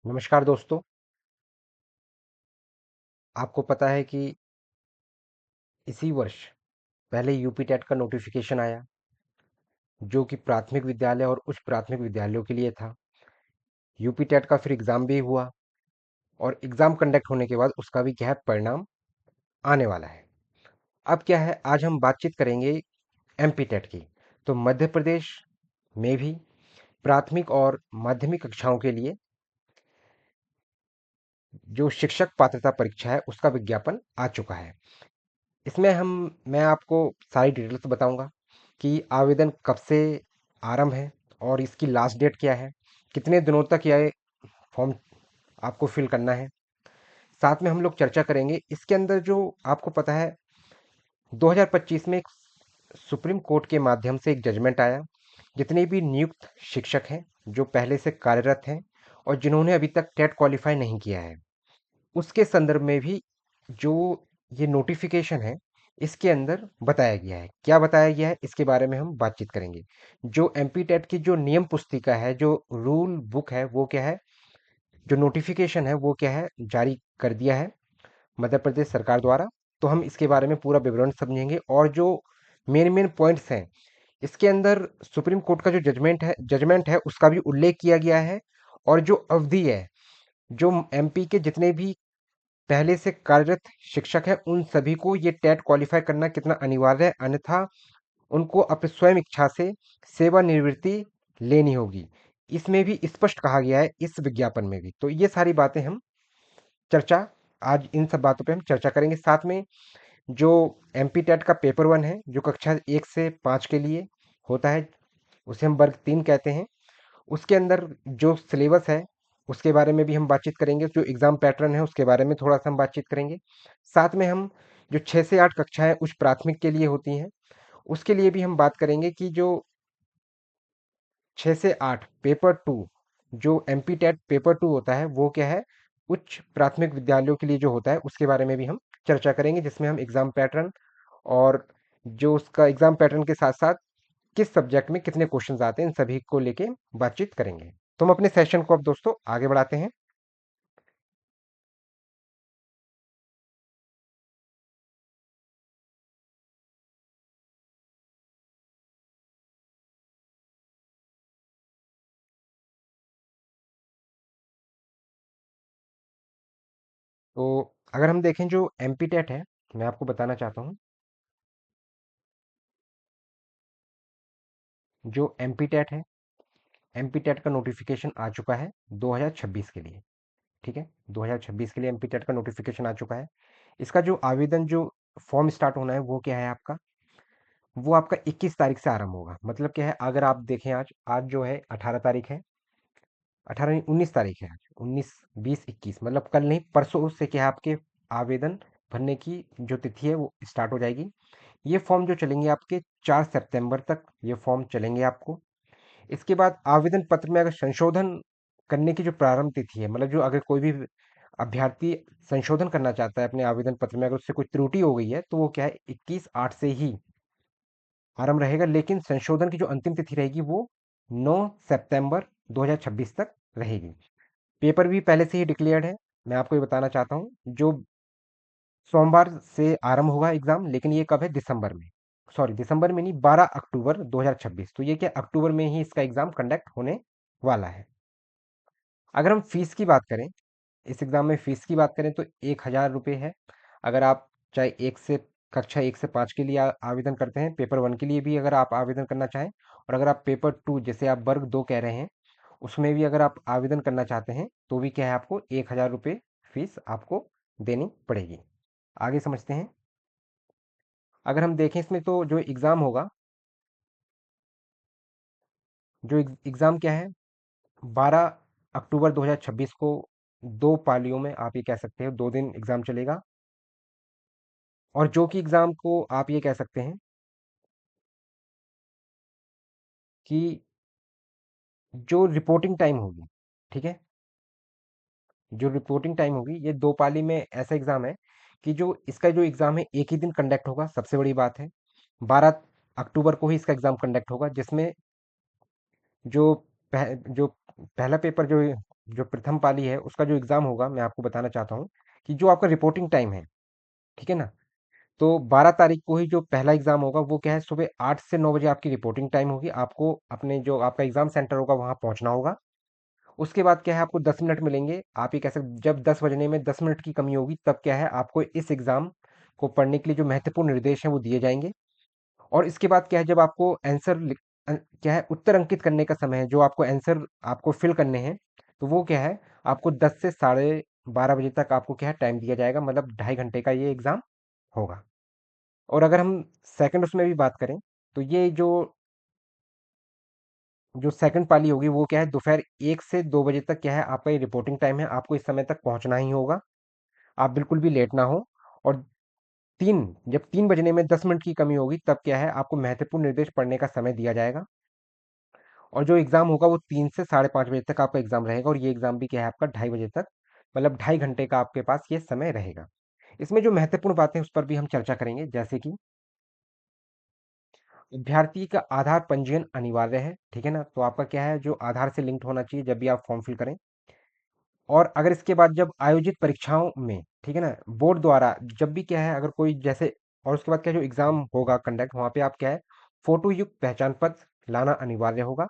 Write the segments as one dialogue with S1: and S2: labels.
S1: नमस्कार दोस्तों। आपको पता है कि इसी वर्ष पहले यूपी टेट का नोटिफिकेशन आया, जो कि प्राथमिक विद्यालय और उच्च प्राथमिक विद्यालयों के लिए था। यूपी टेट का फिर एग्ज़ाम भी हुआ और एग्ज़ाम कंडक्ट होने के बाद उसका भी क्या है, परिणाम आने वाला है। अब क्या है, आज हम बातचीत करेंगे एमपी टेट की। तो मध्य प्रदेश में भी प्राथमिक और माध्यमिक कक्षाओं के लिए जो शिक्षक पात्रता परीक्षा है उसका विज्ञापन आ चुका है। इसमें हम मैं आपको सारी डिटेल्स बताऊंगा कि आवेदन कब से आरंभ है और इसकी लास्ट डेट क्या है, कितने दिनों तक यह फॉर्म आपको फिल करना है। साथ में हम लोग चर्चा करेंगे इसके अंदर जो आपको पता है 2025 में एक सुप्रीम कोर्ट के माध्यम से एक जजमेंट आया। जितने भी नियुक्त शिक्षक हैं जो पहले से कार्यरत हैं और जिन्होंने अभी तक टेट क्वालिफाई नहीं किया है, उसके संदर्भ में भी जो ये नोटिफिकेशन है इसके अंदर बताया गया है। क्या बताया गया है इसके बारे में हम बातचीत करेंगे। जो एमपी टेट की जो नियम पुस्तिका है, जो रूल बुक है, वो क्या है, जो नोटिफिकेशन है वो क्या है, जारी कर दिया है मध्य प्रदेश सरकार द्वारा। तो हम इसके बारे में पूरा विवरण समझेंगे और जो मेन मेन पॉइंट्स हैं इसके अंदर सुप्रीम कोर्ट का जो जजमेंट है उसका भी उल्लेख किया गया है। और जो अवधि है, जो एमपी के जितने भी पहले से कार्यरत शिक्षक हैं उन सभी को ये टेट क्वालिफाई करना कितना अनिवार्य है, अन्यथा उनको अपनी स्वयं इच्छा से सेवानिवृत्ति लेनी होगी। इसमें भी स्पष्ट कहा गया है इस विज्ञापन में भी। तो ये सारी बातें हम चर्चा आज इन सब बातों पे हम चर्चा करेंगे। साथ में जो एमपी टेट का पेपर वन है जो कक्षा 1 से 5 के लिए होता है, उसे हम वर्ग 3 कहते हैं। उसके अंदर जो सिलेबस है उसके बारे में भी हम बातचीत करेंगे, जो एग्ज़ाम पैटर्न है उसके बारे में थोड़ा-सा हम बातचीत करेंगे। साथ में हम जो 6 से 8 कक्षाएँ उच्च प्राथमिक के लिए होती हैं, उसके लिए भी हम बात करेंगे कि जो 6 से 8 पेपर 2, जो एमपी टेट पेपर 2 होता है वो क्या है, उच्च प्राथमिक विद्यालयों के लिए जो होता है उसके बारे में भी हम चर्चा करेंगे, जिसमें हम एग्ज़ाम पैटर्न और जो उसका एग्ज़ाम पैटर्न के साथ-साथ किस सब्जेक्ट में कितने क्वेश्चंस आते हैं इन सभी को लेके बातचीत करेंगे। तो हम अपने सेशन को अब दोस्तों आगे बढ़ाते हैं। तो अगर हम देखें जो एमपी टेट है, मैं आपको बताना चाहता हूँ, जो एमपी टेट है, एमपी टेट का नोटिफिकेशन आ चुका है 2026 के लिए। ठीक है, 2026 के लिए एमपी टेट का नोटिफिकेशन आ चुका है। इसका जो आवेदन जो फॉर्म स्टार्ट होना है वो क्या है आपका, वो आपका 21 तारीख से आरंभ होगा। मतलब क्या है, अगर आप देखें आज आज जो है 18 तारीख है, 18 नहीं 19 तारीख है आज, 19 20 21 मतलब कल नहीं परसों से क्या है आपके आवेदन भरने की जो तिथि है वो स्टार्ट हो जाएगी। ये फॉर्म जो चलेंगे आपके 4 सितंबर तक ये फॉर्म चलेंगे आपको। इसके बाद आवेदन पत्र में अगर संशोधन करने की जो प्रारंभ तिथि है, मतलब जो अगर कोई भी अभ्यर्थी संशोधन करना चाहता है अपने आवेदन पत्र में, अगर उससे कोई त्रुटि हो गई है तो वो क्या है 21/8 से ही आरंभ रहेगा। लेकिन संशोधन की जो अंतिम तिथि रहेगी वो 9 सितंबर 2026 तक रहेगी। पेपर भी पहले से ही डिक्लेयर्ड है। मैं आपको ये बताना चाहता हूँ, जो सोमवार से आरंभ होगा एग्जाम, लेकिन ये कब है, दिसंबर में, सॉरी दिसंबर में नहीं, 12 अक्टूबर 2026। तो ये क्या अक्टूबर में ही इसका एग्जाम कंडक्ट होने वाला है। अगर हम फीस की बात करें, इस एग्जाम में फीस की बात करें तो 1,000 रुपये है। अगर आप चाहे कक्षा 1 से 5 के लिए आवेदन करते हैं, पेपर वन के लिए भी अगर आप आवेदन करना चाहें, और अगर आप पेपर टू जैसे आप वर्ग 2 कह रहे हैं उसमें भी अगर आप आवेदन करना चाहते हैं तो भी क्या है, आपको 1,000 रुपये फीस आपको देनी पड़ेगी। आगे समझते हैं। अगर हम देखें इसमें तो जो एग्ज़ाम होगा, जो एग्ज़ाम क्या है, 12 अक्टूबर 2026 को 2 पालियों में आप ये कह सकते हो 2 दिन एग्ज़ाम चलेगा। और जो कि एग्ज़ाम को आप ये कह सकते हैं कि जो रिपोर्टिंग टाइम होगी, ठीक है, जो रिपोर्टिंग टाइम होगी, ये 2 पाली में ऐसा एग्ज़ाम है कि जो इसका जो एग्ज़ाम है एक ही दिन कंडक्ट होगा। सबसे बड़ी बात है 12 अक्टूबर को ही इसका एग्ज़ाम कंडक्ट होगा, जिसमें जो जो पहला पेपर जो जो प्रथम पाली है उसका जो एग्ज़ाम होगा, मैं आपको बताना चाहता हूँ कि जो आपका रिपोर्टिंग टाइम है, ठीक है ना? तो 12 तारीख को ही जो पहला एग्ज़ाम होगा वो क्या है, सुबह 8 से 9 बजे आपकी रिपोर्टिंग टाइम होगी। आपको अपने जो आपका एग्ज़ाम सेंटर होगा वहाँ पहुँचना होगा। उसके बाद क्या है, आपको 10 मिनट मिलेंगे। आप ये कह सकते, जब 10 बजने में 10 मिनट की कमी होगी तब क्या है, आपको इस एग्ज़ाम को पढ़ने के लिए जो महत्वपूर्ण निर्देश हैं वो दिए जाएँगे। और इसके बाद क्या है, जब आपको आंसर क्या है, उत्तर अंकित करने का समय है, जो आपको आंसर आपको फिल करने हैं, तो वो क्या है, आपको 10 से साढ़े 12 बजे तक आपको क्या है टाइम दिया जाएगा, मतलब 2.5 घंटे का ये एग्ज़ाम होगा। और अगर हम सेकंड उसमें भी बात करें, तो ये जो जो सेकंड पाली होगी वो क्या है, दोपहर 1 से 2 बजे तक क्या है, आपका ये रिपोर्टिंग टाइम है। आपको इस समय तक पहुंचना ही होगा, आप बिल्कुल भी लेट ना हो। और जब 3 बजने में 10 मिनट की कमी होगी तब क्या है, आपको महत्वपूर्ण निर्देश पढ़ने का समय दिया जाएगा। और जो एग्ज़ाम होगा वो 3 से साढ़े 5 बजे तक आपका एग्ज़ाम रहेगा, और ये एग्ज़ाम भी क्या है आपका 2:30 बजे तक, मतलब 2.5 घंटे का आपके पास ये समय रहेगा। इसमें जो महत्वपूर्ण बातें हैं उस पर भी हम चर्चा करेंगे, जैसे कि अभ्यर्थी का आधार पंजीयन अनिवार्य है, ठीक है ना? तो आपका क्या है, जो आधार से लिंक्ड होना चाहिए जब भी आप फॉर्म फिल करें। और अगर इसके बाद जब आयोजित परीक्षाओं में, ठीक है ना, बोर्ड द्वारा जब भी क्या है, अगर कोई जैसे, और उसके बाद क्या, जो एग्ज़ाम होगा कंडक्ट, वहाँ पे आप क्या है, फ़ोटो युक्त पहचान पत्र लाना अनिवार्य होगा।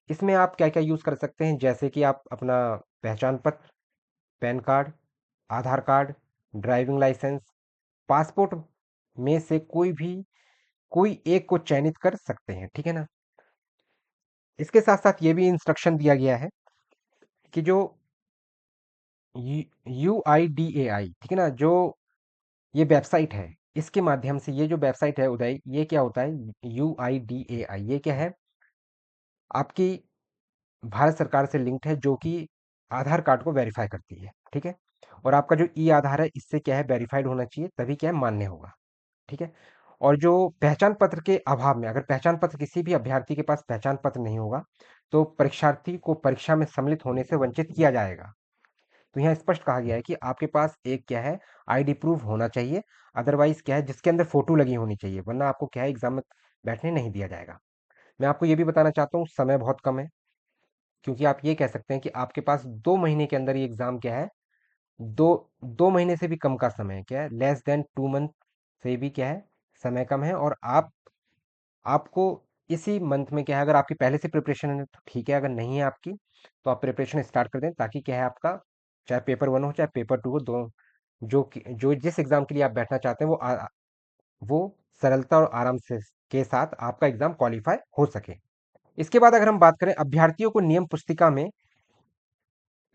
S1: इसमें आप क्या-क्या यूज़ कर सकते हैं, जैसे कि आप अपना पहचान पत्र, पैन कार्ड, आधार कार्ड, ड्राइविंग लाइसेंस, पासपोर्ट में से कोई एक को चयनित कर सकते हैं, ठीक है ना? इसके साथ-साथ ये भी इंस्ट्रक्शन दिया गया है कि जो यूआईडीएआई, ठीक है ना, जो ये वेबसाइट है, इसके माध्यम से, ये जो वेबसाइट है उदय, ये क्या होता है, यूआईडीएआई, ये क्या है, आपकी भारत सरकार से लिंक्ड है, जो कि आधार कार्ड को वेरीफाई करती है, ठीक है। और आपका जो ई आधार है, इससे क्या है, वेरीफाइड होना चाहिए, तभी क्या है, मान्य होगा, ठीक है। और जो पहचान पत्र के अभाव में, अगर पहचान पत्र, किसी भी अभ्यर्थी के पास पहचान पत्र नहीं होगा, तो परीक्षार्थी को परीक्षा में सम्मिलित होने से वंचित किया जाएगा। तो यहाँ स्पष्ट कहा गया है कि आपके पास एक क्या है, आईडी प्रूफ होना चाहिए, अदरवाइज क्या है, जिसके अंदर फोटो लगी होनी चाहिए, वरना आपको क्या है, एग्जाम में बैठने नहीं दिया जाएगा। मैं आपको ये भी बताना चाहता हूँ, समय बहुत कम है, क्योंकि आप ये कह सकते हैं कि आपके पास 2 महीने के अंदर ये एग्जाम क्या है, दो 2 महीने से भी कम का समय है, क्या है, लेस देन 2 मंथ से भी क्या है, समय कम है। और आपको इसी मंथ में क्या है, अगर आपकी पहले से प्रिपरेशन है तो ठीक है, अगर नहीं है आपकी, तो आप प्रिपरेशन स्टार्ट कर दें, ताकि क्या है आपका, चाहे पेपर 1 हो चाहे पेपर 2 हो, दो जो जिस एग्जाम के लिए आप बैठना चाहते हैं वो सरलता और आराम से के साथ आपका एग्जाम क्वालिफाई हो सके। इसके बाद अगर हम बात करें, अभ्यर्थियों को नियम पुस्तिका में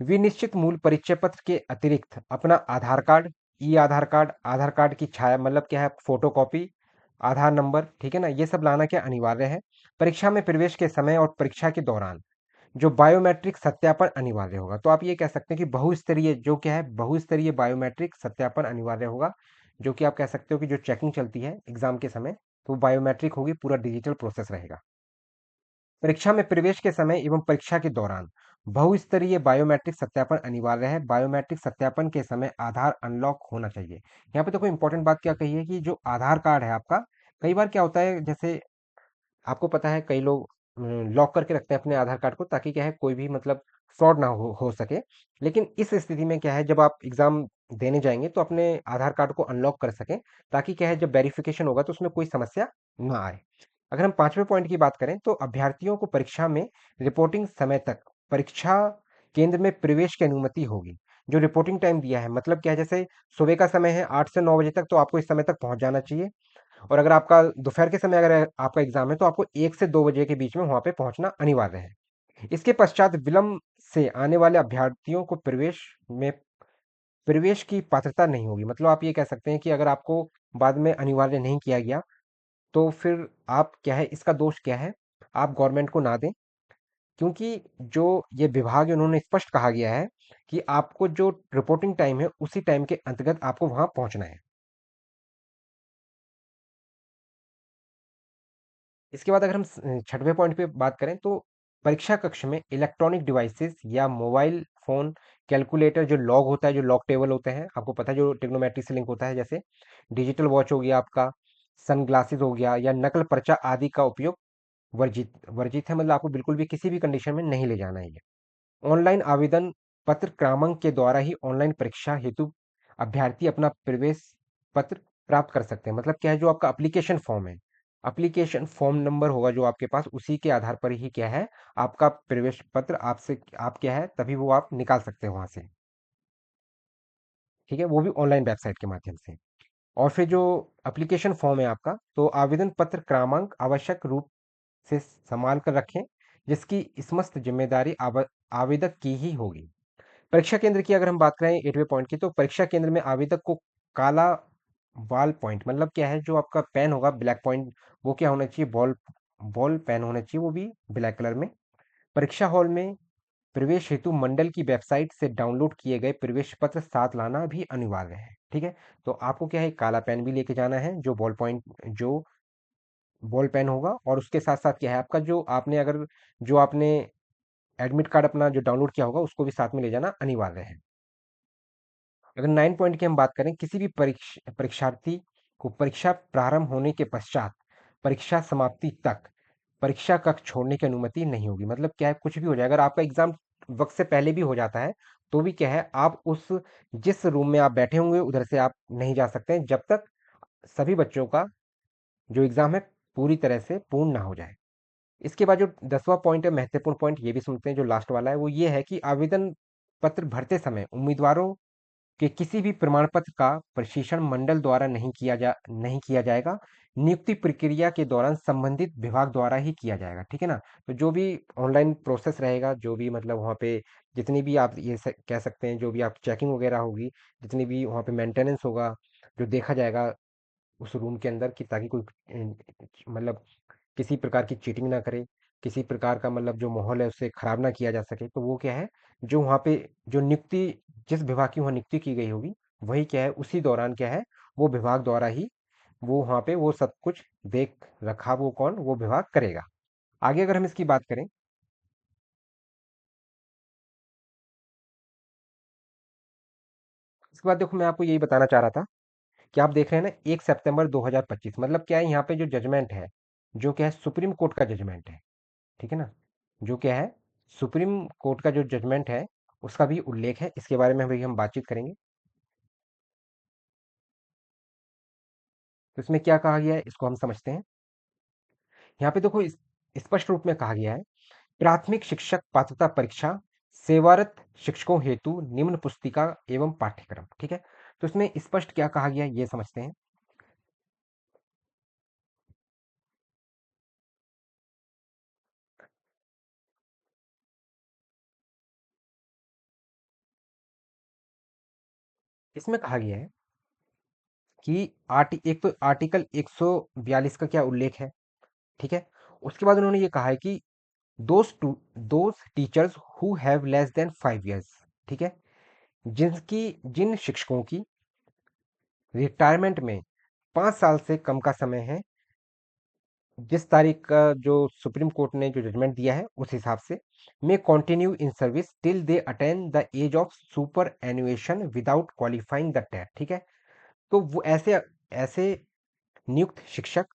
S1: विनिश्चित मूल परिचय पत्र के अतिरिक्त अपना आधार कार्ड, ई आधार कार्ड, आधार कार्ड की छाया, मतलब क्या है, फोटो कॉपी, आधार नंबर, ठीक है ना, ये सब लाना क्या अनिवार्य है। परीक्षा में प्रवेश के समय और परीक्षा के दौरान जो बायोमेट्रिक सत्यापन अनिवार्य होगा, तो आप ये कह सकते हैं कि बहुस्तरीय, जो क्या है, बहुस्तरीय बायोमेट्रिक सत्यापन अनिवार्य होगा, जो कि आप कह सकते हो कि जो चेकिंग चलती है एग्जाम के समय, तो बायोमेट्रिक होगी, पूरा डिजिटल प्रोसेस रहेगा। परीक्षा में प्रवेश के समय एवं परीक्षा के दौरान बहुस्तरीय बायोमेट्रिक सत्यापन अनिवार्य है। बायोमेट्रिक सत्यापन के समय आधार अनलॉक होना चाहिए। यहाँ पे तो कोई इंपॉर्टेंट बात क्या कही है, कि जो आधार कार्ड है आपका, कई बार क्या होता है, जैसे आपको पता है, कई लोग लॉक करके रखते हैं अपने आधार कार्ड को, ताकि क्या है, कोई भी मतलब फ्रॉड ना हो सके। लेकिन इस स्थिति में क्या है, जब आप एग्जाम देने जाएंगे तो अपने आधार कार्ड को अनलॉक कर सकें, ताकि क्या है, जब वेरिफिकेशन होगा तो उसमें कोई समस्या ना आए। अगर हम पांचवें पॉइंट की बात करें, तो अभ्यर्थियों को परीक्षा में रिपोर्टिंग समय तक परीक्षा केंद्र में प्रवेश की अनुमति होगी। जो रिपोर्टिंग टाइम दिया है, मतलब क्या है, जैसे सुबह का समय है 8 से 9 बजे तक, तो आपको इस समय तक पहुंच जाना चाहिए। और अगर आपका दोपहर के समय, अगर आपका एग्जाम है, तो आपको 1 से 2 बजे के बीच में वहां पे पहुंचना अनिवार्य है। इसके पश्चात विलंब से आने वाले अभ्यर्थियों को प्रवेश की पात्रता नहीं होगी। मतलब आप ये कह सकते हैं कि अगर आपको बाद में अनिवार्य नहीं किया गया, तो फिर आप क्या है, इसका दोष क्या है, आप गवर्नमेंट को ना दें, क्योंकि जो ये विभाग है, उन्होंने स्पष्ट कहा गया है कि आपको जो रिपोर्टिंग टाइम है उसी टाइम के अंतर्गत आपको वहां पहुंचना है। इसके बाद अगर हम छठवें पॉइंट पे बात करें, तो परीक्षा कक्ष में इलेक्ट्रॉनिक डिवाइसेस या मोबाइल फोन, कैलकुलेटर, जो लॉग होता है, जो लॉग टेबल होते हैं, आपको पता है, जो टेक्नोमेट्री से लिंक होता है, जैसे डिजिटल वॉच हो गया आपका, सनग्लासेस हो गया, या नकल पर्चा आदि का उपयोग वर्जित वर्जित है, मतलब आपको बिल्कुल भी किसी भी कंडीशन में नहीं ले जाना है ये। ऑनलाइन आवेदन पत्र क्रमांक के द्वारा ही ऑनलाइन परीक्षा हेतु अभ्यर्थी अपना प्रवेश पत्र प्राप्त कर सकते हैं। मतलब क्या है, जो आपका एप्लीकेशन फॉर्म है, एप्लीकेशन फॉर्म नंबर होगा जो आपके पास, उसी के आधार पर ही क्या है, आपका प्रवेश पत्र आपसे आप क्या है तभी वो आप निकाल सकते हैं वहां से। ठीक है, वो भी ऑनलाइन वेबसाइट के माध्यम से। और फिर जो एप्लीकेशन फॉर्म है आपका, तो आवेदन पत्र क्रमांक आवश्यक रूप से संभाल कर रखें, जिसकी समस्त जिम्मेदारी आवेदक की ही होगी। परीक्षा केंद्र की अगर हम बात करें 8वें पॉइंट की, तो परीक्षा केंद्र में आवेदक को काला बॉल पॉइंट, मतलब क्या है, जो आपका पेन होगा ब्लैक पॉइंट, वो क्या होना चाहिए, बॉल बॉल पेन होना चाहिए, वो भी ब्लैक कलर में। परीक्षा हॉल में प्रवेश हेतु मंडल की वेबसाइट से डाउनलोड किए गए प्रवेश पत्र साथ लाना भी अनिवार्य है। ठीक है, तो आपको क्या है, काला पेन भी लेके जाना है, जो बॉल पॉइंट, जो बॉल पेन होगा, और उसके साथ साथ क्या है आपका, जो आपने अगर जो आपने एडमिट कार्ड अपना जो डाउनलोड किया होगा, उसको भी साथ में ले जाना अनिवार्य है। अगर 9 पॉइंट की हम बात करें, किसी भी परीक्षार्थी को परीक्षा प्रारंभ होने के पश्चात परीक्षा समाप्ति तक परीक्षा कक्ष छोड़ने की अनुमति नहीं होगी। मतलब क्या है, कुछ भी हो जाए, अगर आपका एग्जाम वक्त से पहले भी हो जाता है, तो भी क्या है, आप उस जिस रूम में आप बैठे होंगे उधर से आप नहीं जा सकते हैं, जब तक सभी बच्चों का जो एग्जाम है पूरी तरह से पूर्ण ना हो जाए। इसके बाद जो 10वां पॉइंट है, महत्वपूर्ण पॉइंट, ये भी सुनते हैं, जो लास्ट वाला है, वो ये है कि आवेदन पत्र भरते समय उम्मीदवारों कि किसी भी प्रमाण पत्र का प्रशिक्षण मंडल द्वारा नहीं किया जाएगा। नियुक्ति प्रक्रिया के दौरान संबंधित विभाग द्वारा ही किया जाएगा। ठीक है ना, तो जो भी ऑनलाइन प्रोसेस रहेगा, जो भी मतलब वहाँ पे जितनी भी आप कह सकते हैं, जो भी आप चेकिंग वगैरह होगी, जितनी भी वहाँ पे मेंटेनेंस होगा, जो देखा जाएगा उस रूम के अंदर, कि ताकि कोई मतलब किसी प्रकार की चीटिंग ना करे, किसी प्रकार का मतलब जो माहौल है उसे खराब ना किया जा सके, तो वो क्या है, जो वहाँ पे जो नियुक्ति, जिस विभाग की वहाँ नियुक्ति की गई होगी, वही क्या है उसी दौरान क्या है, वो विभाग द्वारा ही वो वहाँ पे वो सब कुछ देख रखा, वो कौन, वो विभाग करेगा। आगे अगर हम इसकी बात करें, इसके बाद देखो, मैं आपको यही बताना चाह रहा था कि आप देख रहे हैं ना 1 सितंबर 2025, मतलब क्या है, यहाँ पे जो जजमेंट है, जो क्या है, सुप्रीम कोर्ट का जजमेंट है। ठीक है ना, जो क्या है, सुप्रीम कोर्ट का जो जजमेंट है, उसका भी उल्लेख है, इसके बारे में भी हम बातचीत करेंगे। तो इसमें क्या कहा गया है, इसको हम समझते हैं। यहाँ पे देखो, स्पष्ट रूप में कहा गया है, प्राथमिक शिक्षक पात्रता परीक्षा सेवारत शिक्षकों हेतु निम्न पुस्तिका एवं पाठ्यक्रम। ठीक है, तो इसमें स्पष्ट क्या कहा गया है, ये समझते हैं। इसमें कहा गया है कि एक तो आर्टिकल 142 का क्या उल्लेख है। ठीक है, उसके बाद उन्होंने ये कहा है कि those teachers who have less than 5 years, ठीक है, जिन शिक्षकों की रिटायरमेंट में 5 साल से कम का समय है, जिस तारीख का जो सुप्रीम कोर्ट ने जो जजमेंट दिया है उस हिसाब से, may continue in service till they attain the age of superannuation without qualifying the TET. ठीक है, तो वो ऐसे ऐसे नियुक्त शिक्षक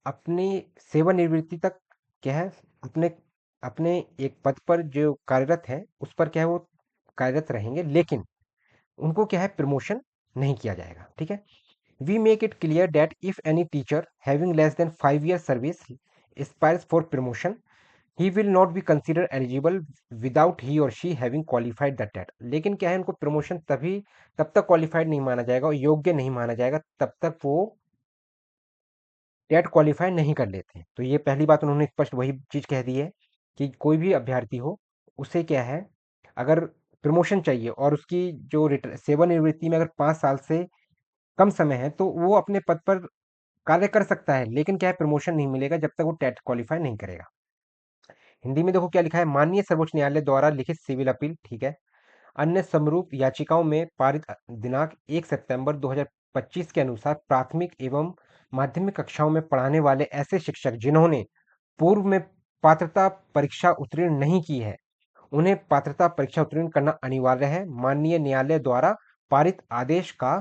S1: अपनी सेवानिवृत्ति तक क्या है, अपने अपने एक पद पर जो कार्यरत है उस पर क्या है, वो कार्यरत रहेंगे, लेकिन उनको क्या है, प्रमोशन नहीं किया जाएगा। ठीक है, we make it clear that if any teacher having less than 5 year service aspires for promotion, he will not be consider eligible without he और she having qualified the TET. लेकिन क्या है, उनको प्रमोशन तब तक क्वालिफाइड नहीं माना जाएगा और योग्य नहीं माना जाएगा, तब तक वो टेट क्वालिफाई नहीं कर लेते। तो ये पहली बात उन्होंने स्पष्ट वही चीज़ कह दी है कि कोई भी अभ्यर्थी हो, उसे क्या है, अगर प्रमोशन चाहिए और उसकी जो सेवानिवृत्ति में अगर 5 साल से कम समय है, तो वो अपने पद पर कार्य कर सकता है, लेकिन क्या है, प्रमोशन नहीं मिलेगा जब तक वो टेट क्वालिफाई नहीं करेगा। हिंदी में देखो क्या लिखा है, माननीय सर्वोच्च न्यायालय द्वारा लिखित सिविल अपील। ठीक है, अन्य समरूप याचिकाओं में पारित दिनांक 1 सितंबर 2025 के अनुसार प्राथमिक एवं माध्यमिक कक्षाओं में पढ़ाने वाले ऐसे शिक्षक जिन्होंने पूर्व में पात्रता परीक्षा उत्तीर्ण नहीं की है, उन्हें पात्रता परीक्षा उत्तीर्ण करना अनिवार्य है। माननीय न्यायालय द्वारा पारित आदेश का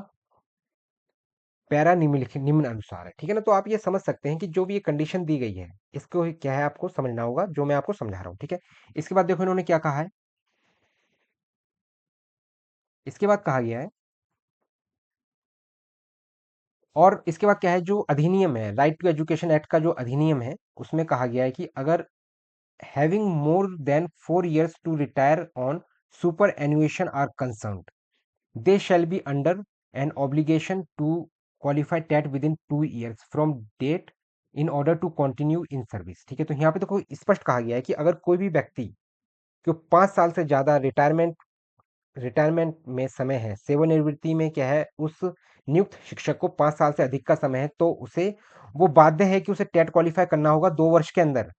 S1: पैरा निम्नलिखित निम्न अनुसार है। ठीक है ना, तो आप ये समझ सकते हैं कि जो भी ये कंडीशन दी गई है, इसको क्या है, आपको समझना होगा, जो मैं आपको समझा रहा हूँ। ठीक है, इसके बाद देखो इन्होंने क्या कहा है, इसके बाद कहा गया है, और इसके बाद क्या है, जो अधिनियम है राइट टू एजुकेशन एक्ट का जो अधिनियम है, उसमें कहा गया है कि अगर having more than 4 years to retire on superannuation are concerned, they shall be under an obligation to qualify TET within 2 years from date in order to continue in service। ठीक है, तो यहाँ पे तो कोई स्पष्ट कहा गया है कि अगर कोई भी व्यक्ति जो 5 साल से ज्यादा रिटायरमेंट रिटायरमेंट में समय है, सेवानिवृत्ति में क्या है, उस नियुक्त शिक्षक को 5 साल से अधिक का समय है, तो उसे वो बाध्य है कि उसे टेट क्वालिफाई करना होगा 2 वर्ष के अंदर।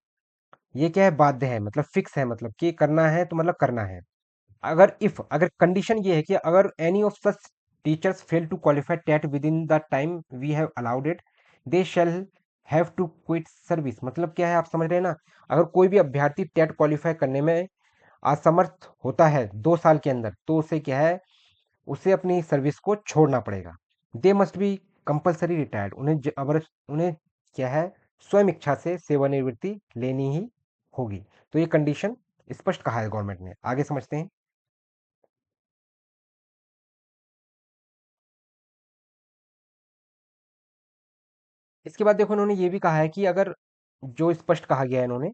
S1: ये क्या है, बाध्य है, मतलब फिक्स है, मतलब कि करना है तो मतलब करना है। अगर कंडीशन ये है कि अगर any of such teachers fail to qualify TET within the time we have allowed it, they shall have to quit service. मतलब क्या है, आप समझ रहे हैं ना, अगर कोई भी अभ्यर्थी टेट क्वालिफाई करने में असमर्थ होता है 2 साल के अंदर, तो उसे क्या है, उसे अपनी सर्विस को छोड़ना पड़ेगा। They must be compulsory retired, उन्हें क्या है, स्वयं इच्छा से सेवानिवृत्ति लेनी ही होगी। तो ये कंडीशन स्पष्ट कहा है गवर्नमेंट ने। आगे समझते हैं। इसके बाद देखो, इन्होंने ये भी कहा है कि अगर, जो स्पष्ट कहा गया है इन्होंने,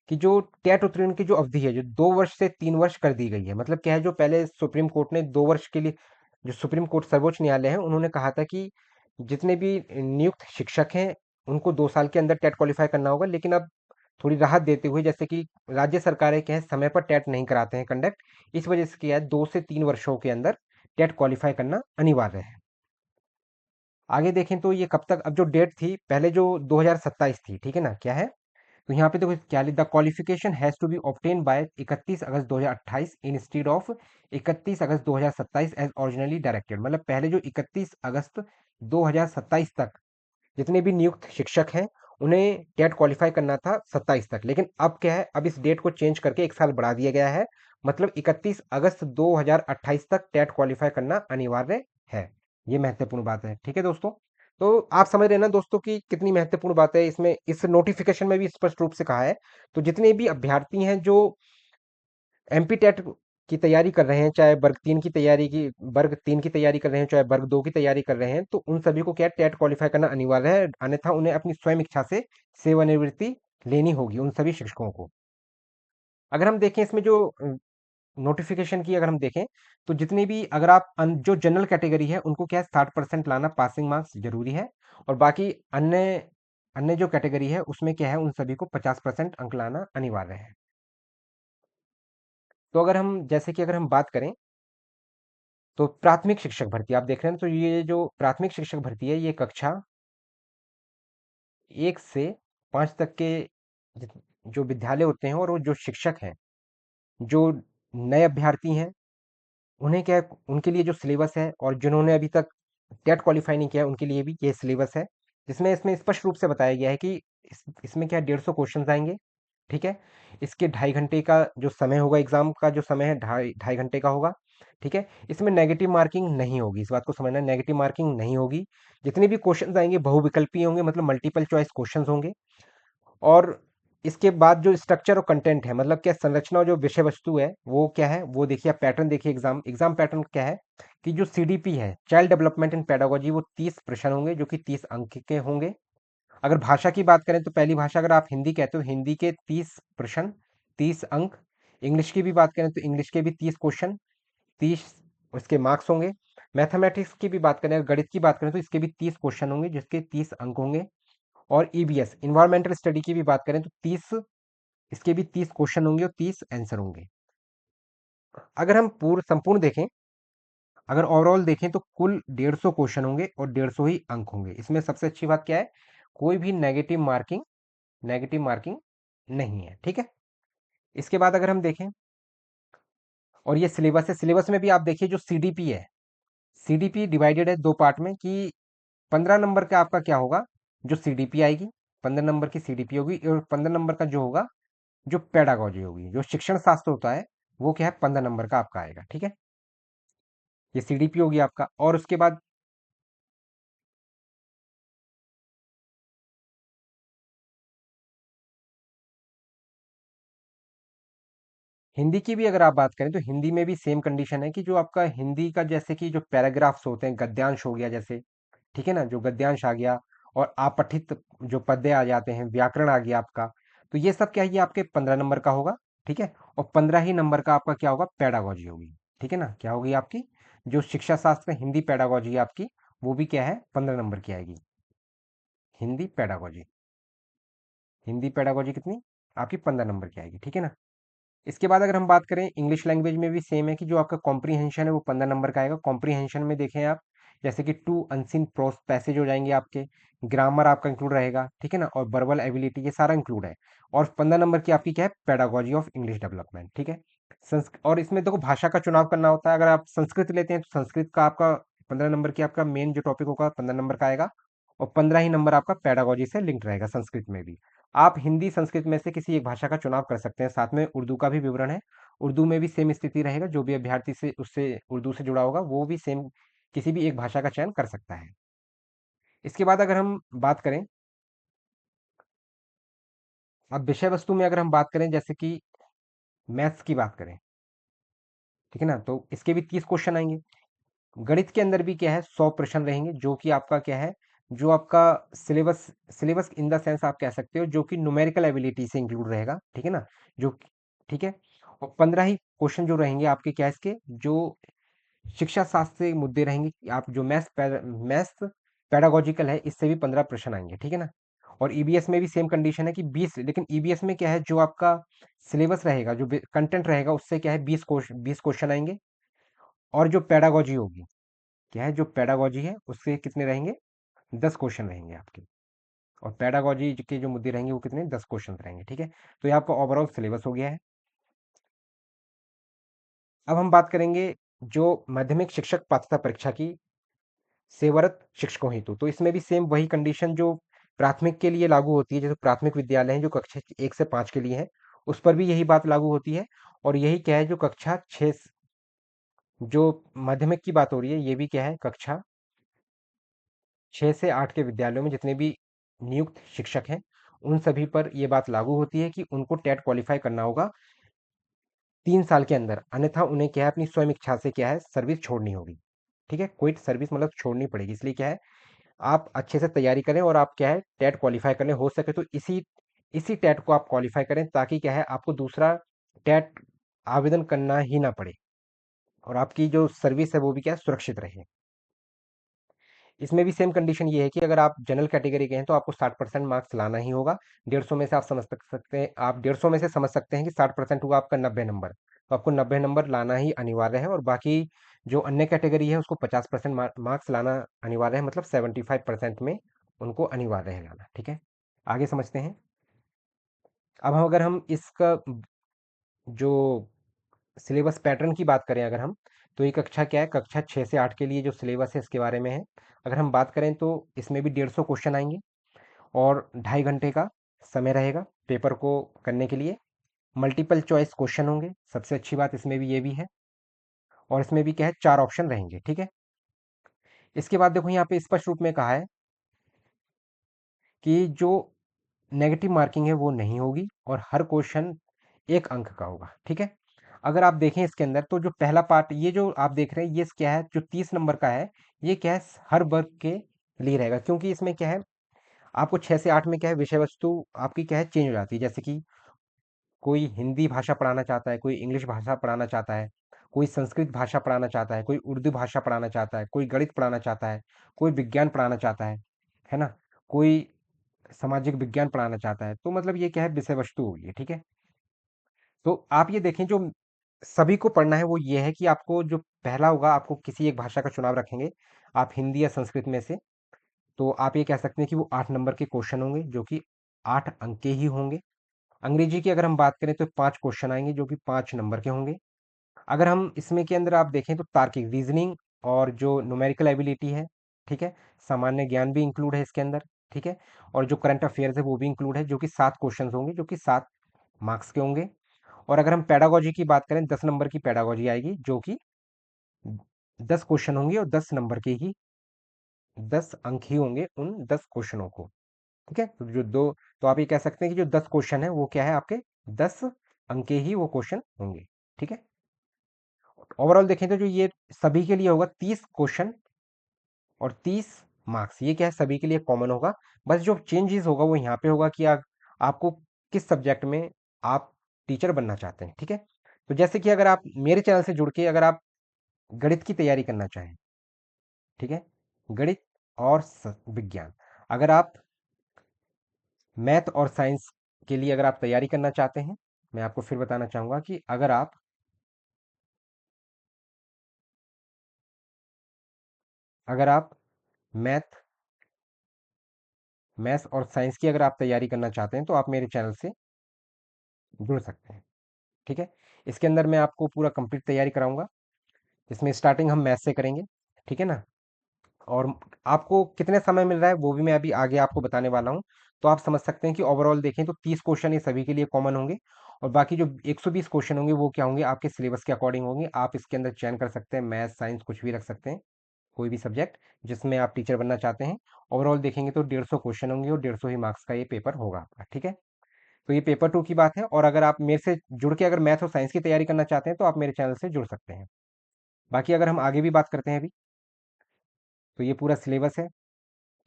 S1: कि जो टेट उत्तीर्ण की जो अवधि है, जो 2 वर्ष से 3 वर्ष कर दी गई है। मतलब क्या है, जो पहले सुप्रीम कोर्ट ने 2 वर्ष के लिए, जो सुप्रीम कोर्ट सर्वोच्च न्यायालय है, उन्होंने कहा था कि जितने भी नियुक्त शिक्षक हैं उनको 2 साल के अंदर टेट क्वालिफाई करना होगा, लेकिन अब थोड़ी राहत देते हुए, जैसे कि राज्य सरकारें क्या है, समय पर टेट नहीं कराते हैं कंडक्ट, इस वजह से क्या है, 2 से 3 वर्षों के अंदर टेट क्वालिफाई करना अनिवार्य है। आगे देखें तो ये कब तक, अब जो डेट थी पहले जो 2027 थी, ठीक है ना, क्या है, तो यहाँ पे देखो क्या, the qualification has to be obtain by 31 August 2028 instead of 31 August 2027 as originally directed. मतलब पहले जो 31 अगस्त 2027 तक जितने भी नियुक्त शिक्षक हैं उन्हें टेट क्वालिफाई करना था 27 तक, लेकिन अब क्या है, अब इस डेट को चेंज करके 1 साल बढ़ा दिया गया है। मतलब 31 अगस्त 2028 तक टेट क्वालिफाई करना अनिवार्य है। ये महत्वपूर्ण बात है, ठीक है दोस्तों। तो आप समझ रहे हैं ना दोस्तों कि कितनी महत्वपूर्ण बात है इसमें, इस नोटिफिकेशन में भी स्पष्ट रूप से कहा है। तो जितने भी अभ्यर्थी हैं जो एमपी टेट की तैयारी कर रहे हैं, चाहे वर्ग 3 की तैयारी कर रहे हैं, चाहे वर्ग 2 की तैयारी कर रहे हैं, तो उन सभी को क्या टेट क्वालिफाई करना अनिवार्य है, अन्यथा उन्हें अपनी स्वयं इच्छा से सेवानिवृत्ति लेनी होगी, उन सभी शिक्षकों को। अगर हम देखें इसमें जो नोटिफिकेशन की अगर हम देखें, तो जितने भी, अगर आप जो जनरल कैटेगरी है उनको क्या है, 60% लाना पासिंग मार्क्स जरूरी है, और बाकी अन्य अन्य जो कैटेगरी है उसमें क्या है, उन सभी को 50% अंक लाना अनिवार्य है। तो अगर हम, जैसे कि अगर हम बात करें, तो प्राथमिक शिक्षक भर्ती आप देख रहे हैं, तो ये जो प्राथमिक शिक्षक भर्ती है, ये कक्षा 1 से 5 तक के जो विद्यालय होते हैं, और वो जो शिक्षक हैं, जो नए अभ्यर्थी हैं, उन्हें क्या है, उनके लिए जो सिलेबस है, और जिन्होंने अभी तक टेट क्वालिफाई नहीं किया है उनके लिए भी ये सिलेबस है, जिसमें इसमें स्पष्ट रूप से बताया गया है कि इसमें क्या 150 क्वेश्चन आएंगे। ठीक है, इसके 2.5 घंटे का जो समय होगा, एग्जाम का जो समय है 2.5 घंटे का होगा। ठीक है, इसमें नेगेटिव मार्किंग नहीं होगी, इस बात को समझना, नेगेटिव मार्किंग नहीं होगी। जितने भी क्वेश्चन आएंगे बहुविकल्पीय होंगे, मतलब मल्टीपल चॉइस क्वेश्चन होंगे। और इसके बाद जो स्ट्रक्चर और कंटेंट है, मतलब क्या संरचना और जो विषय वस्तु है वो क्या है, वो देखिए, आप पैटर्न देखिए, एग्जाम पैटर्न क्या है, कि जो सीडीपी है, चाइल्ड डेवलपमेंट एंड पेडागोजी, वो 30 प्रश्न होंगे जो कि 30 अंक के होंगे। अगर भाषा की बात करें, तो पहली भाषा अगर आप हिंदी कहते हो, हिंदी के 30 प्रश्न, 30 अंक। इंग्लिश की भी बात करें तो इंग्लिश के भी 30 क्वेश्चन, 30 उसके मार्क्स होंगे। मैथमेटिक्स की भी बात करें, गणित की बात करें, तो इसके भी 30 क्वेश्चन होंगे जिसके 30 अंक होंगे। और ईबीएस इन्वायरमेंटल स्टडी की भी बात करें तो 30, इसके भी 30 क्वेश्चन होंगे और 30 आंसर होंगे। अगर हम पूर्ण संपूर्ण देखें, अगर ओवरऑल देखें, तो कुल 150 क्वेश्चन होंगे और 150 ही अंक होंगे। इसमें सबसे अच्छी बात क्या है, कोई भी नेगेटिव मार्किंग नहीं है। ठीक है, इसके बाद अगर हम देखें, और ये सिलेबस है, सिलेबस में भी आप देखिए, जो सीडीपी है, सीडीपी डिवाइडेड है 2 पार्ट में, कि 15 नंबर का आपका क्या होगा, जो सीडीपी आएगी, 15 नंबर की सीडीपी होगी, और 15 नंबर का जो होगा, जो पेडागोजी होगी, जो शिक्षण शास्त्र होता है, वो क्या है, 15 नंबर का आपका आएगा। ठीक है, ये सीडीपी होगी आपका। और उसके बाद, हिंदी की भी अगर आप बात करें तो हिंदी में भी सेम कंडीशन है कि जो आपका हिंदी का जैसे कि जो पैराग्राफ्स होते हैं, गद्यांश हो गया जैसे, ठीक है ना, जो गद्यांश आ गया और अपठित जो पद्य आ जाते हैं, व्याकरण आ गया आपका, तो ये सब क्या है, ये आपके 15 नंबर का होगा। ठीक है, और 15 ही नंबर का आपका क्या होगा, पेडागोजी होगी। ठीक है ना, क्या होगी आपकी जो शिक्षा शास्त्र हिंदी पेडागोजी है आपकी, वो भी क्या है, 15 नंबर की आएगी। हिंदी पेडागोजी, हिंदी पेडागोजी कितनी आपकी, 15 नंबर की आएगी। ठीक है ना। इसके बाद अगर हम बात करें इंग्लिश लैंग्वेज में भी सेम है कि जो आपका कॉम्प्रीहेंशन है वो 15 नंबर का आएगा। कॉम्प्रीहेंशन में देखें आप, जैसे कि टू अनसीन प्रोस पैसेज हो जाएंगे आपके, ग्रामर आपका इंक्लूड रहेगा, ठीक है ना, और वर्बल एबिलिटी, ये सारा इंक्लूड है। और 15 नंबर की आपकी क्या है, पेडागोजी ऑफ इंग्लिश डेवलपमेंट। ठीक है, और इसमें देखो भाषा का चुनाव करना होता है। अगर आप संस्कृत लेते हैं तो संस्कृत का आपका 15 नंबर की आपका मेन जो टॉपिक होगा 15 नंबर का आएगा, और 15 ही नंबर आपका पेडागोजी से लिंक्ड रहेगा संस्कृत में भी। आप हिंदी संस्कृत में से किसी एक भाषा का चुनाव कर सकते हैं, साथ में उर्दू का भी विवरण है। उर्दू में भी सेम स्थिति रहेगा, जो भी अभ्यर्थी से उससे उर्दू से जुड़ा होगा वो भी सेम किसी भी एक भाषा का चयन कर सकता है। इसके बाद अगर हम बात करें, अब विषय वस्तु में अगर हम बात करें जैसे कि मैथ्स की बात करें, ठीक है ना, तो इसके भी 30 क्वेश्चन आएंगे। गणित के अंदर भी क्या है, 100 प्रश्न रहेंगे, जो कि आपका क्या है, जो आपका syllabus, syllabus in the sense आप कह सकते हो जो कि न्यूमेरिकल एबिलिटी से इंक्लूड रहेगा। ठीक है ना, जो, ठीक है, और 15 ही क्वेश्चन जो रहेंगे आपके क्या है, इसके जो शिक्षा शास्त्र से मुद्दे रहेंगे कि आप जो मैथ्स पेडागोजिकल है, इससे भी 15 प्रश्न आएंगे। ठीक है ना। और ईबीएस में भी सेम कंडीशन है कि 20, लेकिन ईबीएस में क्या है, जो आपका सिलेबस रहेगा, जो कंटेंट रहेगा, उससे क्या है 20 क्वेश्चन आएंगे। और जो पेडागोजी होगी, क्या है, जो पेडागोजी है उससे कितने रहेंगे, 10 क्वेश्चन रहेंगे आपके। और पेडागोजी के जो मुद्दे रहेंगे वो कितने, 10 क्वेश्चन रहेंगे। ठीक है, तो ये आपका ओवरऑल सिलेबस हो गया है। अब हम बात करेंगे जो माध्यमिक शिक्षक पात्रता परीक्षा की सेवारत शिक्षकों हेतु, तो इसमें भी सेम वही कंडीशन जो प्राथमिक के लिए लागू होती है, जैसे प्राथमिक विद्यालय हैं जो कक्षा 1 से 5 के लिए है, उस पर भी यही बात लागू होती है। और यही क्या है, जो कक्षा 6, जो माध्यमिक की बात हो रही है, ये भी क्या है, कक्षा 6 से 8 के विद्यालयों में जितने भी नियुक्त शिक्षक हैं, उन सभी पर यह बात लागू होती है कि उनको टेट क्वालिफाई करना होगा 3 साल के अंदर, अन्यथा उन्हें क्या है, अपनी स्वयं इच्छा से क्या है, सर्विस छोड़नी होगी। ठीक है, कोई सर्विस मतलब छोड़नी पड़ेगी, इसलिए क्या है, आप अच्छे से तैयारी करें और आप क्या है, टेट क्वालिफाई करने हो सके तो इसी इसी टेट को आप क्वालिफाई करें, ताकि क्या है, आपको दूसरा टेट आवेदन करना ही ना पड़े, और आपकी जो सर्विस है वो भी क्या है, सुरक्षित रहे। इसमें भी सेम कंडीशन ये है कि अगर आप जनरल कैटेगरी के हैं तो आपको 60% मार्क्स लाना ही होगा। 150 में से आप समझ सकते हैं, आप 150 में से समझ सकते हैं कि 60% हुआ आपका 90 नंबर, तो आपको 90 नंबर लाना ही अनिवार्य है। और बाकी जो अन्य कैटेगरी है उसको 50% मार्क्स लाना अनिवार्य है, मतलब 75% में उनको अनिवार्य है लाना। ठीक है, आगे समझते हैं। अब अगर हम इसका जो सिलेबस पैटर्न की बात करें अगर हम, तो ये कक्षा क्या है, कक्षा 6 से 8 के लिए जो सिलेबस है इसके बारे में है। अगर हम बात करें तो इसमें भी 150 क्वेश्चन आएंगे, और 2.5 घंटे का समय रहेगा पेपर को करने के लिए। मल्टीपल चॉइस क्वेश्चन होंगे, सबसे अच्छी बात इसमें भी ये भी है। और इसमें भी क्या है, 4 ऑप्शन रहेंगे। ठीक है, इसके बाद देखो यहाँ पे स्पष्ट रूप में कहा है कि जो नेगेटिव मार्किंग है वो नहीं होगी, और हर क्वेश्चन 1 अंक का होगा। ठीक है, अगर आप देखें इसके अंदर तो जो पहला पार्ट ये जो आप देख रहे हैं, ये क्या है, जो 30 नंबर का है, ये क्या है, हर वर्ग के लिए रहेगा, क्योंकि इसमें क्या है, आपको 6 से 8 में क्या है, विषय वस्तु आपकी क्या है, चेंज हो जाती है। जैसे कि कोई हिंदी भाषा पढ़ाना चाहता है, कोई इंग्लिश भाषा पढ़ाना चाहता है, कोई संस्कृत भाषा पढ़ाना चाहता है, कोई उर्दू भाषा पढ़ाना चाहता है, कोई गणित पढ़ाना चाहता है, कोई विज्ञान पढ़ाना चाहता है ना, कोई सामाजिक विज्ञान पढ़ाना चाहता है। तो मतलब ये क्या है, विषय वस्तु होगी। ठीक है, तो आप ये देखें, जो सभी को पढ़ना है वो ये है कि आपको जो पहला होगा, आपको किसी एक भाषा का चुनाव रखेंगे, आप हिंदी या संस्कृत में से, तो आप ये कह सकते हैं कि वो 8 नंबर के क्वेश्चन होंगे, जो कि 8 अंक के ही होंगे। अंग्रेजी की अगर हम बात करें तो 5 क्वेश्चन आएंगे, जो कि 5 नंबर के होंगे। अगर हम इसमें के अंदर आप देखें तो तार्किक रीजनिंग और जो न्यूमेरिकल एबिलिटी है, ठीक है, सामान्य ज्ञान भी इंक्लूड है इसके अंदर। ठीक है, और जो करंट अफेयर्स है वो भी इंक्लूड है, जो कि 7 क्वेश्चन होंगे, जो कि 7 मार्क्स के होंगे। और अगर हम पेडागोजी की बात करें, 10 नंबर की पेडागोजी आएगी, जो कि 10 क्वेश्चन होंगे, और 10 नंबर के ही 10 अंक ही होंगे उन 10 क्वेश्चनों को। ठीक है, तो जो दो, तो आप ये कह सकते हैं कि जो 10 क्वेश्चन है वो क्या है, आपके 10 अंक के ही वो क्वेश्चन होंगे। ठीक है, ओवरऑल देखें तो जो ये सभी के लिए होगा 30 क्वेश्चन और 30 मार्क्स, ये क्या है सभी के लिए कॉमन होगा। बस जो चेंजेस होगा वो यहाँ पे होगा कि आपको किस सब्जेक्ट में आप टीचर बनना चाहते हैं। ठीक है, तो जैसे कि अगर आप मेरे चैनल से जुड़ के अगर आप गणित की तैयारी करना चाहें, ठीक है, गणित और विज्ञान, अगर आप मैथ और साइंस के लिए अगर आप तैयारी करना चाहते हैं, मैं आपको फिर बताना चाहूँगा कि अगर आप मैथ मैथ्स और साइंस की अगर आप तैयारी करना चाहते हैं तो आप मेरे चैनल से जुड़ सकते हैं। ठीक है, इसके अंदर मैं आपको पूरा कंप्लीट तैयारी कराऊंगा। इसमें स्टार्टिंग हम मैथ से करेंगे। ठीक है ना, और आपको कितने समय मिल रहा है वो भी मैं अभी आगे आपको बताने वाला हूँ। तो आप समझ सकते हैं कि ओवरऑल देखें तो 30 क्वेश्चन ये सभी के लिए कॉमन होंगे, और बाकी जो 120 क्वेश्चन होंगे वो क्या होंगे, आपके सिलेबस के अकॉर्डिंग होंगे। आप इसके अंदर चयन कर सकते हैं, मैथ साइंस कुछ भी रख सकते हैं, कोई भी सब्जेक्ट जिसमें आप टीचर बनना चाहते हैं। ओवरऑल देखेंगे तो 150 क्वेश्चन होंगे और 150 ही मार्क्स का ये पेपर होगा आपका। ठीक है, तो ये पेपर 2 की बात है। और अगर आप मेरे से जुड़ के अगर मैथ और साइंस की तैयारी करना चाहते हैं तो आप मेरे चैनल से जुड़ सकते हैं। बाकी अगर हम आगे भी बात करते हैं अभी, तो ये पूरा सिलेबस है।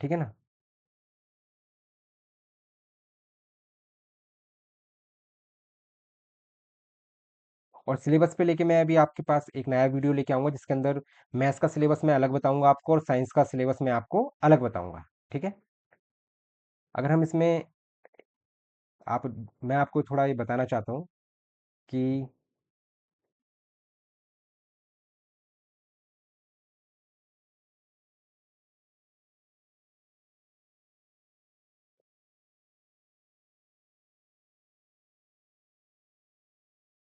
S1: ठीक है ना, और सिलेबस पे लेके मैं अभी आपके पास एक नया वीडियो लेके आऊंगा जिसके अंदर मैथ्स का सिलेबस मैं अलग बताऊंगा आपको और साइंस का सिलेबस मैं आपको अलग बताऊंगा। ठीक है, अगर हम इसमें आप मैं आपको थोड़ा ये बताना चाहता हूँ कि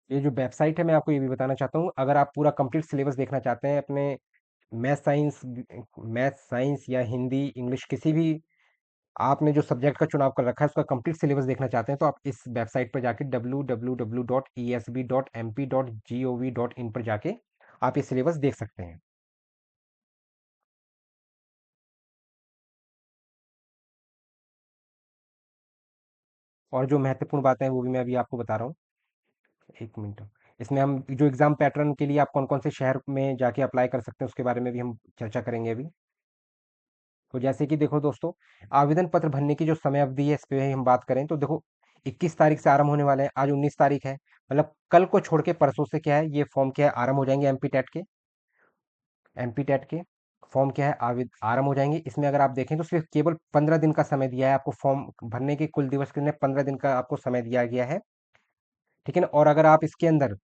S1: ये जो वेबसाइट है मैं आपको ये भी बताना चाहता हूँ, अगर आप पूरा कंप्लीट सिलेबस देखना चाहते हैं अपने मैथ साइंस या हिंदी इंग्लिश किसी भी आपने जो सब्जेक्ट का चुनाव कर रखा है उसका कंप्लीट सिलेबस देखना चाहते हैं, तो आप इस वेबसाइट पर जाके www.esb.mp.gov.in पर जाके आप ये सिलेबस देख सकते हैं। और जो महत्वपूर्ण बातें हैं वो भी मैं अभी आपको बता रहा हूँ, एक मिनट। इसमें हम जो एग्जाम पैटर्न के लिए आप कौन कौन से शहर में जाके अप्लाई कर सकते हैं उसके बारे में भी हम चर्चा करेंगे अभी। तो जैसे कि देखो दोस्तों, आवेदन पत्र भरने की जो समय अवधि है इस पे हम बात करें तो देखो 21 तारीख से आरंभ होने वाले हैं, आज 19 तारीख है, मतलब कल को छोड़ के परसों से क्या है ये फॉर्म क्या है आरंभ हो जाएंगे। एमपी टेट के फॉर्म क्या है आरंभ हो जाएंगे। इसमें अगर आप देखें तो सिर्फ केवल 15 दिन का समय दिया है आपको, फॉर्म भरने के कुल दिवस के लिए 15 दिन का आपको समय दिया गया है। ठीक है ना, और अगर आप इसके अंदर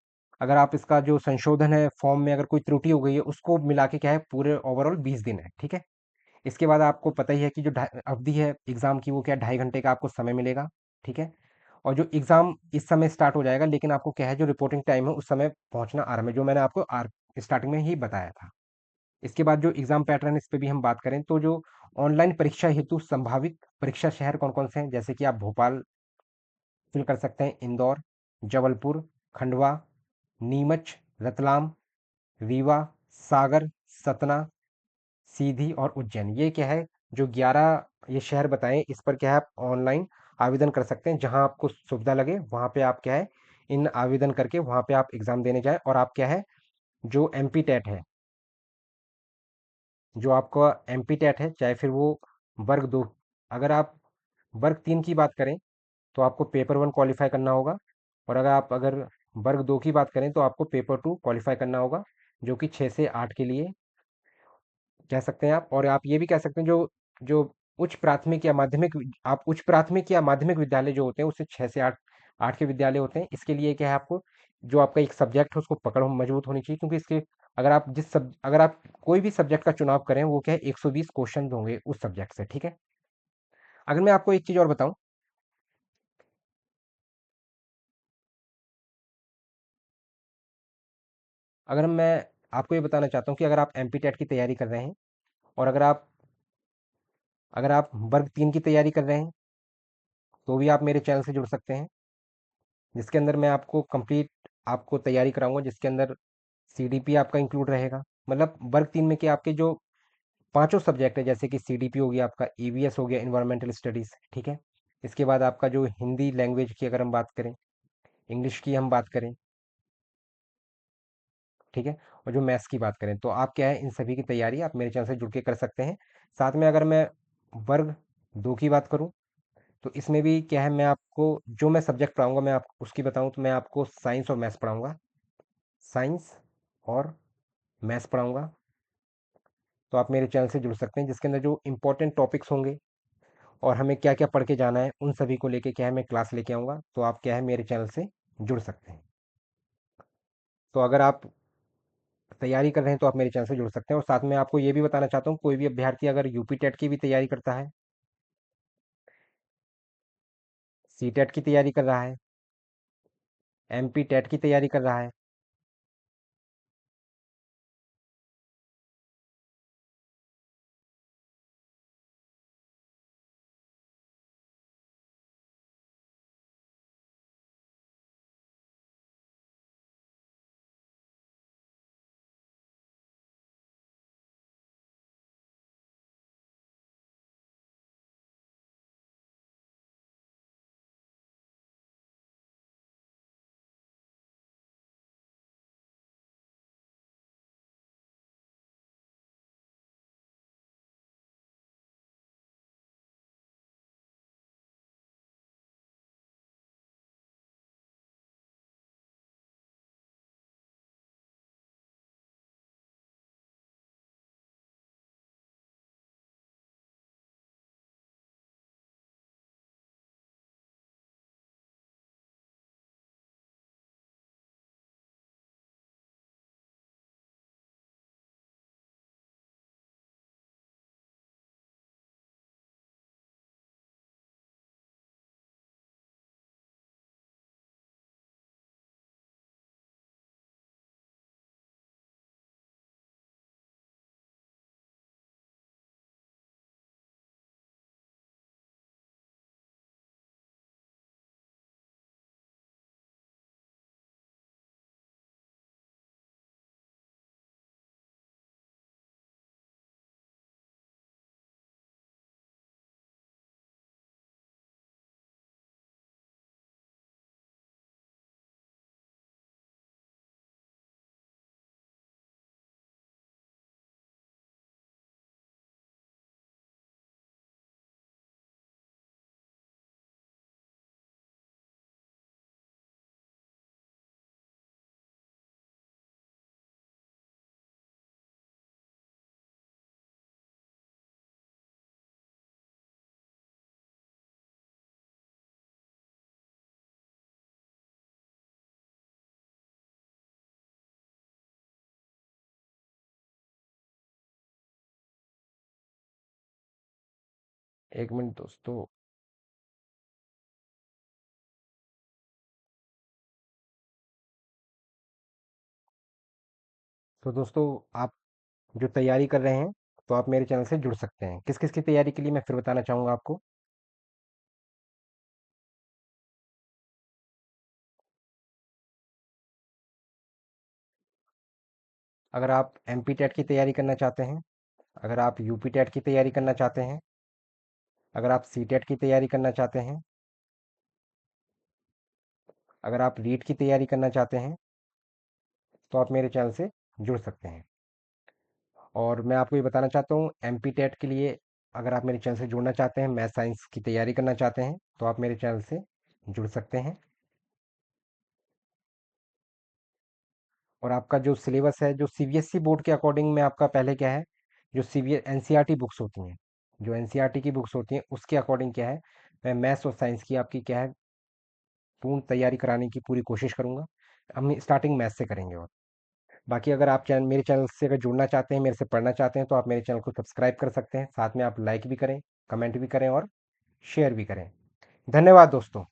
S1: अगर आप इसका जो संशोधन है फॉर्म में अगर कोई त्रुटि हो गई है उसको मिला के क्या है पूरे ओवरऑल 20 दिन है। ठीक है, इसके बाद आपको पता ही है कि जो अवधि है एग्जाम की वो क्या 2.5 घंटे का आपको समय मिलेगा। ठीक है, और जो एग्जाम इस समय स्टार्ट हो जाएगा, लेकिन आपको क्या है जो रिपोर्टिंग टाइम है उस समय पहुंचना आराम है, जो मैंने आपको स्टार्टिंग में ही बताया था। इसके बाद जो एग्जाम पैटर्न इस पे भी हम बात करें तो जो ऑनलाइन परीक्षा हेतु संभावित परीक्षा शहर कौन कौन से हैं, जैसे कि आप भोपाल फिल कर सकते हैं, इंदौर, जबलपुर, खंडवा, नीमच, रतलाम, रीवा, सागर, सतना, सीधी और उज्जैन, ये क्या है जो 11 ये शहर बताएं, इस पर क्या है आप ऑनलाइन आवेदन कर सकते हैं। जहां आपको सुविधा लगे वहां पे आप क्या है इन आवेदन करके वहां पे आप एग्जाम देने जाएं, और आप क्या है जो एमपी टेट है, जो आपका एमपी टेट है चाहे फिर वो वर्ग 2, अगर आप वर्ग 3 की बात करें तो आपको पेपर 1 क्वालिफाई करना होगा, और अगर वर्ग 2 की बात करें तो आपको पेपर 2 क्वालिफाई करना होगा, जो कि 6 से 8 के लिए कह सकते हैं आप। और आप ये भी कह सकते हैं जो जो उच्च प्राथमिक या माध्यमिक आप उच्च प्राथमिक या माध्यमिक विद्यालय जो होते हैं उससे 6 से 8 8 के विद्यालय होते हैं। इसके लिए क्या है आपको जो आपका एक सब्जेक्ट है उसको पकड़ मजबूत होनी चाहिए, क्योंकि इसके अगर आप कोई भी सब्जेक्ट का चुनाव करें वो क्या है 120 क्वेश्चन होंगे उस सब्जेक्ट से। ठीक है, अगर मैं आपको एक चीज और बताऊं, अगर मैं आपको ये बताना चाहता हूँ कि अगर आप एमपी टेट की तैयारी कर रहे हैं और अगर आप वर्ग 3 की तैयारी कर रहे हैं तो भी आप मेरे चैनल से जुड़ सकते हैं, जिसके अंदर मैं आपको कंप्लीट आपको तैयारी कराऊंगा, जिसके अंदर सीडीपी आपका इंक्लूड रहेगा। मतलब वर्ग 3 में क्या आपके जो पांचों सब्जेक्ट है, जैसे कि सीडीपी हो गया, आपका ईवीएस हो गया, इन्वायरमेंटल स्टडीज। ठीक है, इसके बाद आपका जो हिंदी लैंग्वेज की अगर हम बात करें इंग्लिश की हम बात करें, ठीक है, और जो मैथ्स की बात करें, तो आप क्या है इन सभी की तैयारी आप मेरे चैनल से जुड़ के कर सकते हैं। साथ में अगर मैं वर्ग 2 की बात करूँ, तो इसमें भी क्या है, मैं आपको जो मैं सब्जेक्ट पढ़ाऊँगा मैं आप उसकी बताऊँ तो मैं आपको साइंस और मैथ्स पढ़ाऊँगा। साइंस और मैथ्स पढ़ाऊँगा, तो आप मेरे चैनल से जुड़ सकते हैं, जिसके अंदर जो इम्पोर्टेंट टॉपिक्स होंगे और हमें क्या-क्या पढ़ के जाना है, उन सभी को लेके क्या है मैं क्लास लेके आऊँगा, तो आप क्या है मेरे चैनल से जुड़ सकते हैं। तो अगर आप तैयारी कर रहे हैं तो आप मेरे चैनल से जुड़ सकते हैं, और साथ में आपको ये भी बताना चाहता हूँ, कोई भी अभ्यर्थी अगर यूपी टेट की भी तैयारी करता है, सी टेट की तैयारी कर रहा है, एमपी टेट की तैयारी कर रहा है, एक मिनट दोस्तों। तो दोस्तों, आप जो तैयारी कर रहे हैं तो आप मेरे चैनल से जुड़ सकते हैं। किस किस की तैयारी के लिए मैं फिर बताना चाहूँगा आपको। अगर आप एमपी टेट की तैयारी करना चाहते हैं, अगर आप यूपी टेट की तैयारी करना चाहते हैं, अगर आप सी टेट की तैयारी करना चाहते हैं, अगर आप रीट की तैयारी करना चाहते हैं, तो आप मेरे चैनल से जुड़ सकते हैं। और मैं आपको ये बताना चाहता हूँ, एमपी टेट के लिए अगर आप मेरे चैनल से जुड़ना चाहते हैं, मैथ साइंस की तैयारी करना चाहते हैं, तो आप मेरे चैनल से जुड़ सकते हैं। और आपका जो सिलेबस है, जो सीबीएसई बोर्ड के अकॉर्डिंग में आपका पहले क्या है, जो सीबीएस एनसीईआरटी बुक्स होती हैं, जो एनसीईआरटी की बुक्स होती हैं उसके अकॉर्डिंग क्या है, मैं मैथ्स और साइंस की आपकी क्या है पूर्ण तैयारी कराने की पूरी कोशिश करूंगा। हम स्टार्टिंग मैथ्स से करेंगे। और बाकी अगर आप चैनल मेरे चैनल से अगर जुड़ना चाहते हैं, मेरे से पढ़ना चाहते हैं, तो आप मेरे चैनल को सब्सक्राइब कर सकते हैं। साथ में आप लाइक भी करें, कमेंट भी करें और शेयर भी करें। धन्यवाद दोस्तों।